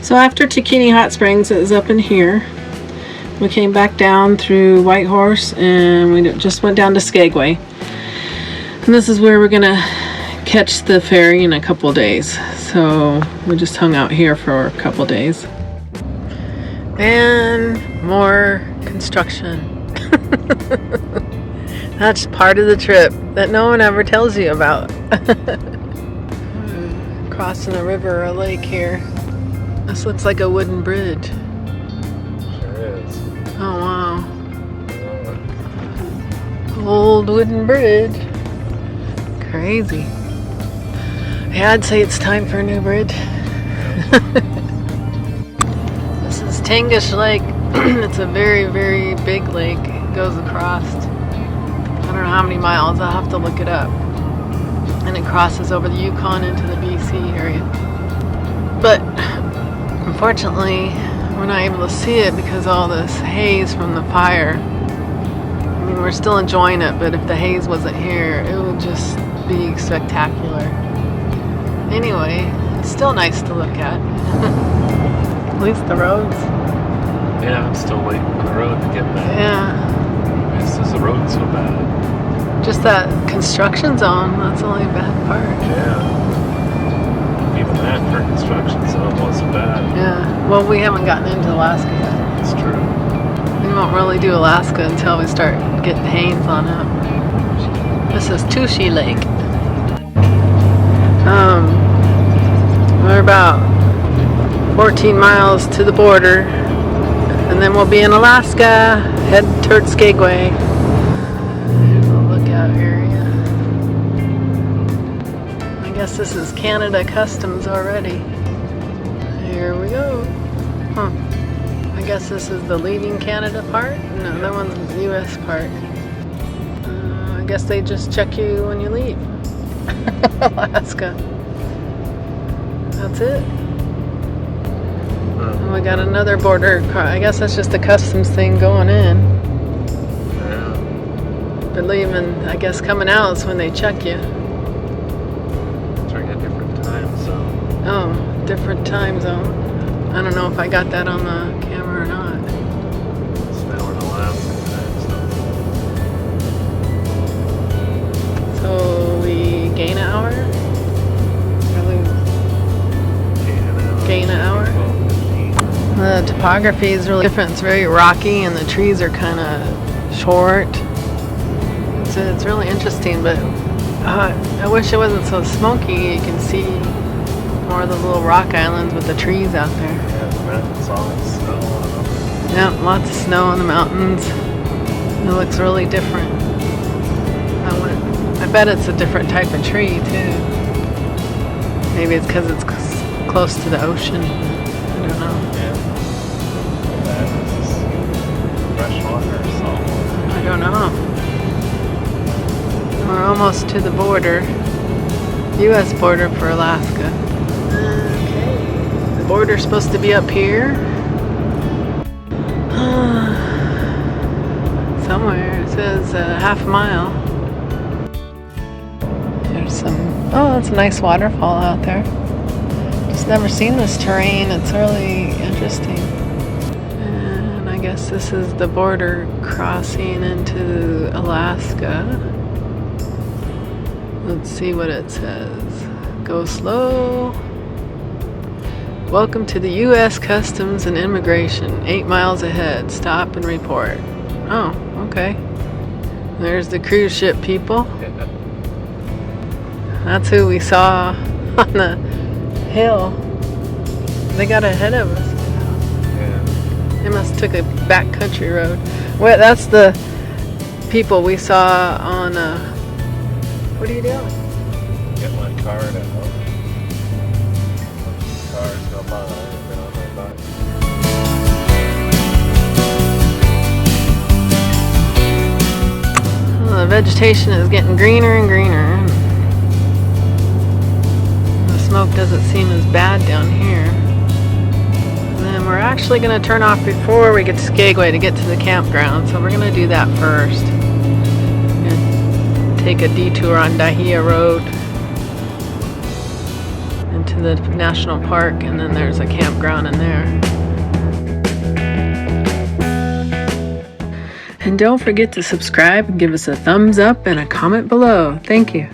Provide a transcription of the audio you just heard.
So after Takini Hot Springs, it was up in here. We came back down through Whitehorse and we just went down to Skagway. And this is where we're gonna catch the ferry in a couple days. So we just hung out here for a couple days. And more construction. That's part of the trip that no one ever tells you about. Crossing a river or a lake here. This looks like a wooden bridge. Sure is. Oh wow. Old wooden bridge. Crazy. Yeah, I'd say it's time for a new bridge. This is Tangish Lake. It's a very, very big lake. It goes across, I don't know how many miles, I'll have to look it up. And it crosses over the Yukon into the BC area. But unfortunately, we're not able to see it because of all this haze from the fire. I mean, we're still enjoying it, but if the haze wasn't here, it would just be spectacular. Anyway, it's still nice to look at. At least the roads. Yeah, I'm still waiting for the road to get back. Yeah. This is the road so bad. Just that construction zone, that's the only bad part. Yeah. Even that for construction zone wasn't bad. Yeah. Well, we haven't gotten into Alaska yet. It's true. We won't really do Alaska until we start getting hands on it. This is Touchy Lake. We're about 14 miles to the border, and then we'll be in Alaska, head towards Skagway. The lookout area. I guess this is Canada Customs already. Here we go. Huh. I guess this is the leaving Canada part? No, that one's the US part. I guess they just check you when you leave. Alaska. That's it. And we got another border. I guess that's just a customs thing going in. Yeah. But leaving, I guess coming out is when they check you. During a different time zone. Oh, different time zone. I don't know if I got that on the camera or not. So now we're in Alaska time zone. So we gain an hour? Or lose? Gain an hour? The topography is really different. It's very rocky and the trees are kind of short. It's really interesting, but I wish it wasn't so smoky. You can see more of those little rock islands with the trees out there. Yeah, the mountains, all the snow on them. Yeah, lots of snow on the mountains. It looks really different. I bet it's a different type of tree too. Maybe it's because it's close to the ocean. I don't know. Yeah. Is this fresh water or salt water? I don't know. We're almost to the border. US border for Alaska. Okay. The border's supposed to be up here. Somewhere. It says half a mile. There's some... Oh, that's a nice waterfall out there. Just never seen this terrain. It's really interesting. And I guess this is the border crossing into Alaska. Let's see what it says. Go slow. Welcome to the U.S. Customs and Immigration. 8 miles ahead. Stop and report. Oh, okay. There's the cruise ship people. That's who we saw on the hill. They got ahead of us. Yeah. They must have took a backcountry road. Well, that's the people we saw on... What are you doing? Get my card at home. Cars go by. I've been on my bike. Well, the vegetation is getting greener and greener. The smoke doesn't seem as bad down here. And then we're actually going to turn off before we get to Skagway to get to the campground. So we're going to do that first. Take a detour on Dahia Road into into the national park, and then there's a campground in there. And don't forget to subscribe and give us a thumbs up and a comment below. Thank you.